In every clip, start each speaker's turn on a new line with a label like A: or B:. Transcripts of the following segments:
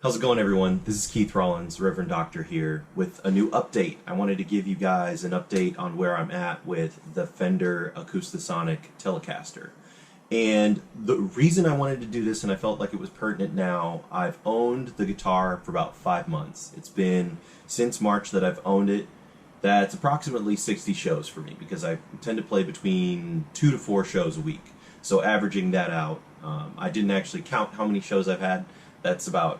A: How's it going, everyone? This is Keith Rollins, Reverend Doctor here, with a new update. I wanted to give you guys an update on where I'm at with the Fender Acoustasonic Telecaster. And the reason I wanted to do this, and I felt like it was pertinent now, I've owned the guitar for about 5 months. It's been since March that I've owned it. That's approximately 60 shows for me, because I tend to play between 2 to 4 shows a week. So averaging that out, I didn't actually count how many shows I've had. That's about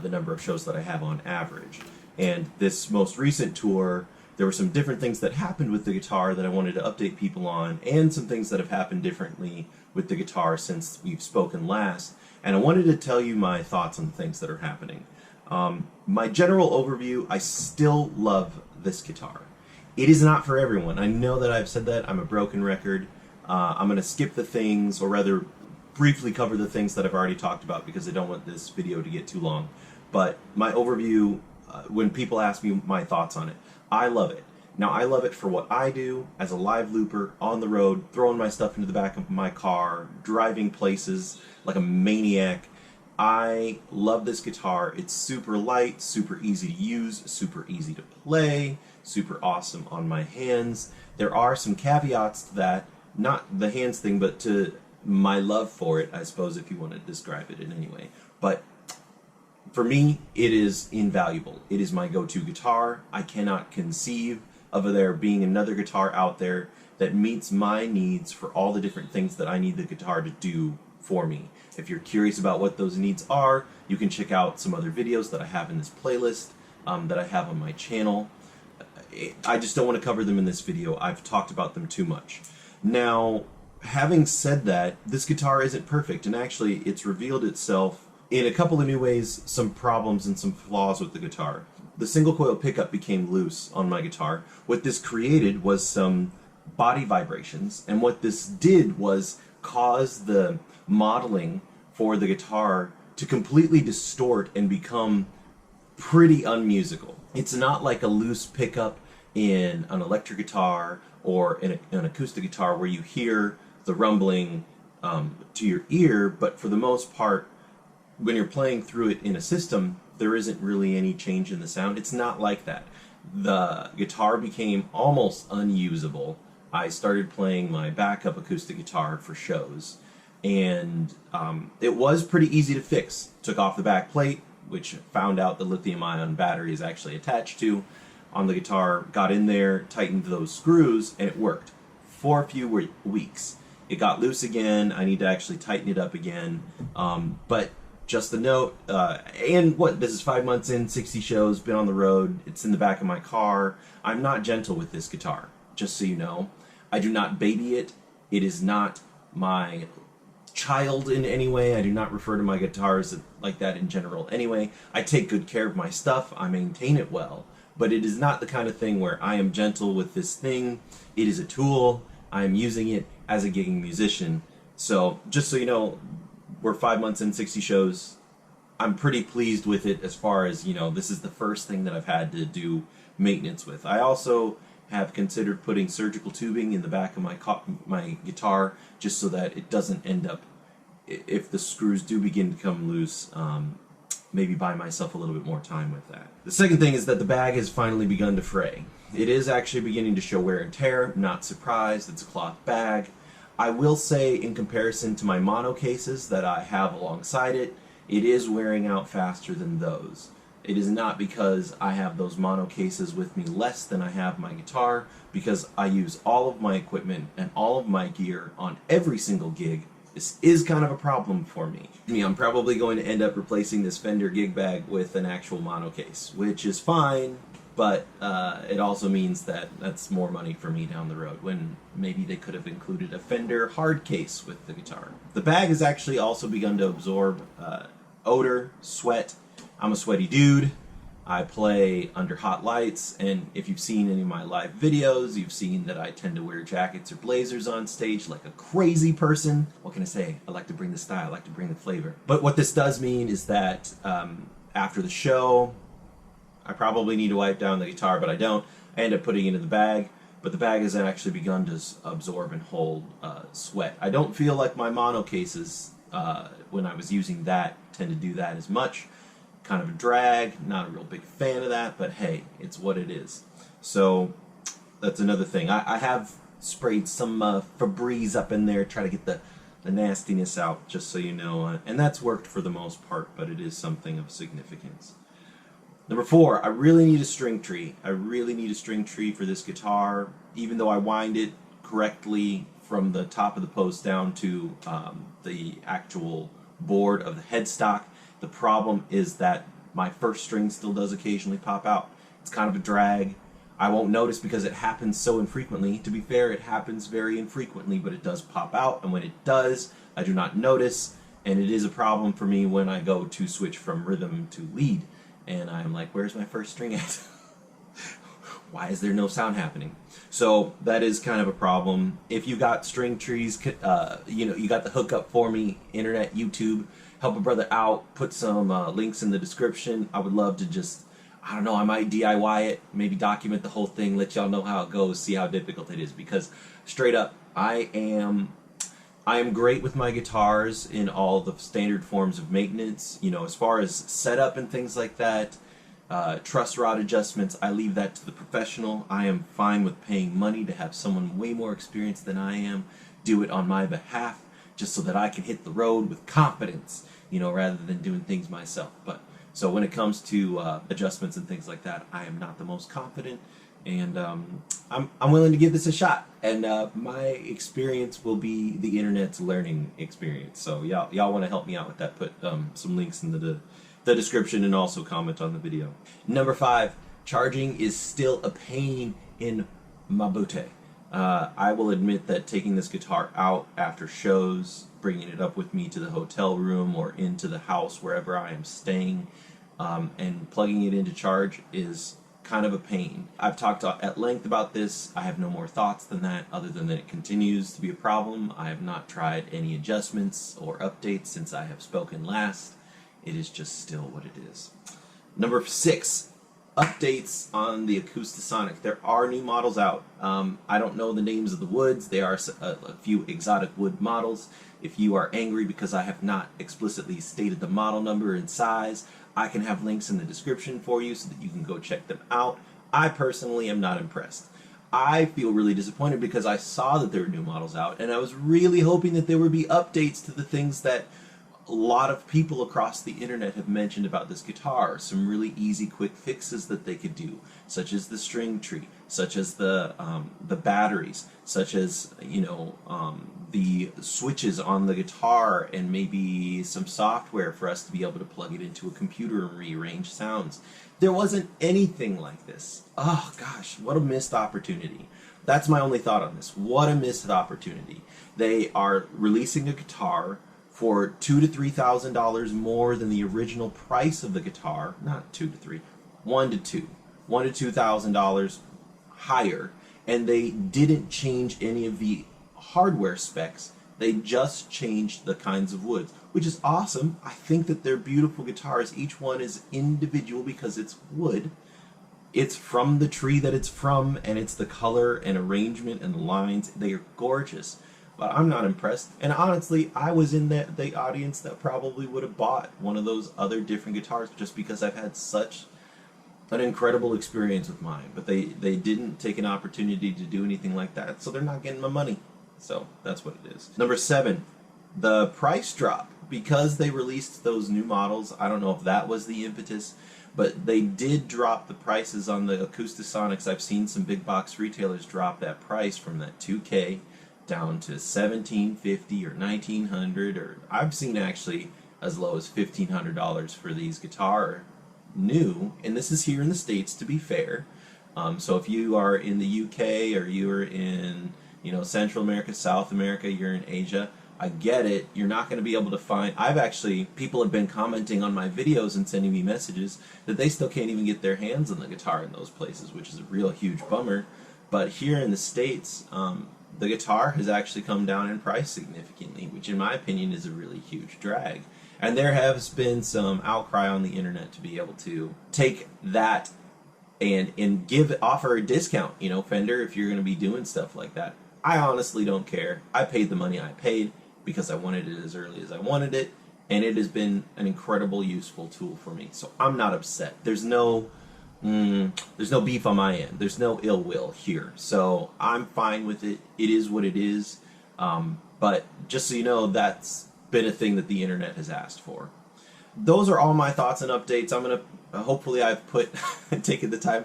A: the number of shows that I have on average. And this most recent tour, there were some different things that happened with the guitar that I wanted to update people on, and some things that have happened differently with the guitar since we've spoken last. And I wanted to tell you my thoughts on things that are happening. My general overview, I still love this guitar. It is not for everyone. I know that I've said that. I'm a broken record. I'm going to skip the things, or rather briefly cover the things that I've already talked about, because I don't want this video to get too long. But my overview, when people ask me my thoughts on it, I love it. Now, I love it for what I do as a live looper, on the road, throwing my stuff into the back of my car, driving places like a maniac. I love this guitar. It's super light, super easy to use, super easy to play, super awesome on my hands. There are some caveats to that, not the hands thing, but to my love for it, I suppose, if you want to describe it in any way. But for me, it is invaluable. It is my go-to guitar. I cannot conceive of there being another guitar out there that meets my needs for all the different things that I need the guitar to do for me. If you're curious about what those needs are, you can check out some other videos that I have in this playlist that I have on my channel. I just don't want to cover them in this video. I've talked about them too much. Now, having said that, this guitar isn't perfect, and actually it's revealed itself in a couple of new ways, some problems and some flaws with the guitar. The single coil pickup became loose on my guitar. What this created was some body vibrations, and what this did was cause the modeling for the guitar to completely distort and become pretty unmusical. It's not like a loose pickup in an electric guitar or in an acoustic guitar where you hear the rumbling to your ear, but for the most part, when you're playing through it in a system, there isn't really any change in the sound. It's not like that. The guitar became almost unusable. I started playing my backup acoustic guitar for shows, and it was pretty easy to fix. Took off the back plate, which found out the lithium-ion battery is actually attached to on the guitar, got in there, tightened those screws, and it worked for a few weeks. It got loose again. I need to actually tighten it up again. But just a note, and this is 5 months in, 60 shows, been on the road. It's in the back of my car. I'm not gentle with this guitar, just so you know. I do not baby it. It is not my child in any way. I do not refer to my guitars like that in general anyway. I take good care of my stuff. I maintain it well. But it is not the kind of thing where I am gentle with this thing. It is a tool. I am using it as a gigging musician. So just so you know, we're 5 months in, 60 shows. I'm pretty pleased with it as far as, this is the first thing that I've had to do maintenance with. I also have considered putting surgical tubing in the back of my guitar, just so that it doesn't end up, if the screws do begin to come loose, maybe buy myself a little bit more time with that. The second thing is that the bag has finally begun to fray. It is actually beginning to show wear and tear. I'm not surprised. It's a cloth bag. I will say, in comparison to my mono cases that I have alongside it, it is wearing out faster than those. It is not because I have those mono cases with me less than I have my guitar, because I use all of my equipment and all of my gear on every single gig. This is kind of a problem for me. I'm probably going to end up replacing this Fender gig bag with an actual mono case, which is fine, but it also means that that's more money for me down the road, when maybe they could have included a Fender hard case with the guitar. The bag has actually also begun to absorb odor, sweat. I'm a sweaty dude. I play under hot lights, and if you've seen any of my live videos, you've seen that I tend to wear jackets or blazers on stage like a crazy person. What can I say? I like to bring the style, I like to bring the flavor. But what this does mean is that after the show, I probably need to wipe down the guitar, but I don't. I end up putting it in the bag, but the bag has actually begun to absorb and hold sweat. I don't feel like my mono cases, when I was using that, tend to do that as much, kind of a drag. Not a real big fan of that, but hey, it's what it is. So that's another thing. I have sprayed some Febreze up in there, try to get the nastiness out, just so you know, and that's worked for the most part, but it is something of significance. Number 4, I really need a string tree. I really need a string tree for this guitar, even though I wind it correctly from the top of the post down to the actual board of the headstock. The problem is that my first string still does occasionally pop out. It's kind of a drag. I won't notice because it happens so infrequently. To be fair, it happens very infrequently, but it does pop out, and when it does, I do not notice, and it is a problem for me when I go to switch from rhythm to lead, and I'm like, where's my first string at? Why is there no sound happening? So that is kind of a problem. If you got string trees, you know, you got the hookup for me, internet, YouTube, help a brother out, put some links in the description. I would love to just, I don't know, I might DIY it, maybe document the whole thing, let y'all know how it goes, see how difficult it is, because straight up, I am great with my guitars in all the standard forms of maintenance. You know, as far as setup and things like that, truss rod adjustments, I leave that to the professional. I am fine with paying money to have someone way more experienced than I am do it on my behalf, just so that I can hit the road with confidence, you know, rather than doing things myself. But so when it comes to adjustments and things like that, I am not the most confident, and I'm willing to give this a shot. And my experience will be the internet's learning experience. So y'all want to help me out with that? Put some links in the description, and also comment on the video. Number 5, charging is still a pain in my booty. I will admit that taking this guitar out after shows, bringing it up with me to the hotel room or into the house wherever I am staying, and plugging it into charge is kind of a pain. I've talked at length about this. I have no more thoughts than that, other than that it continues to be a problem. I have not tried any adjustments or updates since I have spoken last. It is just still what it is. Number 6, updates on the Acoustasonic. There are new models out. I don't know the names of the woods. There are a few exotic wood models. If you are angry because I have not explicitly stated the model number and size, I can have links in the description for you so that you can go check them out. I personally am not impressed. I feel really disappointed because I saw that there were new models out, and I was really hoping that there would be updates to the things that a lot of people across the internet have mentioned about this guitar. Some really easy, quick fixes that they could do, such as the string tree, such as the batteries, such as, you know, the switches on the guitar, and maybe some software for us to be able to plug it into a computer and rearrange sounds. There wasn't anything like this. Oh gosh, what a missed opportunity. That's my only thought on this. What a missed opportunity. They are releasing a guitar for $2,000 to $3,000 more than the original price of the guitar. Not 2 to 3, 1 to $2,000 higher, and they didn't change any of the hardware specs. They just changed the kinds of woods, which is awesome. I think that they're beautiful guitars. Each one is individual because it's wood. It's from the tree that it's from, and it's the color and arrangement and the lines. They are gorgeous. But I'm not impressed, and honestly, I was in the audience that probably would have bought one of those other different guitars just because I've had such an incredible experience with mine. But they didn't take an opportunity to do anything like that, so they're not getting my money. So that's what it is. Number 7, the price drop. Because they released those new models, I don't know if that was the impetus, but they did drop the prices on the Acoustasonics. I've seen some big box retailers drop that price from that $2,000 down to $1,750 or $1,900, or I've seen actually as low as $1,500 for these guitar new, and this is here in the States, to be fair. So if you are in the UK, or you are in, you know, Central America, South America, you're in Asia, I get it. You're not going to be able to find. People have been commenting on my videos and sending me messages that they still can't even get their hands on the guitar in those places, which is a real huge bummer. But here in the States, the guitar has actually come down in price significantly, which in my opinion is a really huge drag. And there has been some outcry on the internet to be able to take that and offer a discount. You know, Fender, if you're going to be doing stuff like that. I honestly don't care. I paid the money I paid because I wanted it as early as I wanted it, and it has been an incredible useful tool for me. So I'm not upset. There's no beef on my end. There's no ill will here. So I'm fine with it. It is what it is. But just so you know, that's been a thing that the internet has asked for. Those are all my thoughts and updates. I'm gonna hopefully I've put taken the time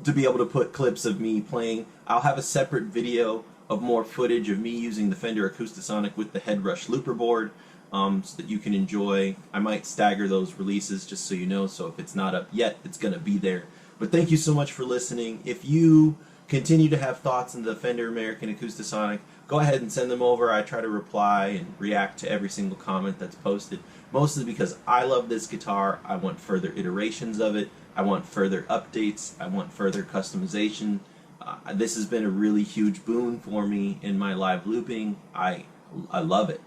A: to be able to put clips of me playing. I'll have a separate video of more footage of me using the Fender Acoustasonic with the Headrush looper board, so that you can enjoy. I might stagger those releases just so you know, so if it's not up yet, it's going to be there. But thank you so much for listening. If you continue to have thoughts on the Fender American Acoustasonic, go ahead and send them over. I try to reply and react to every single comment that's posted, mostly because I love this guitar. I want further iterations of it. I want further updates. I want further customization. This has been a really huge boon for me in my live looping. I love it.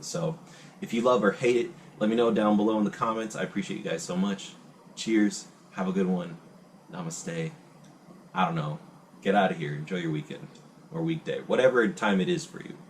A: So if you love or hate it, let me know down below in the comments. I appreciate you guys so much. Cheers. Have a good one. Namaste. I don't know. Get out of here. Enjoy your weekend or weekday. Whatever time it is for you.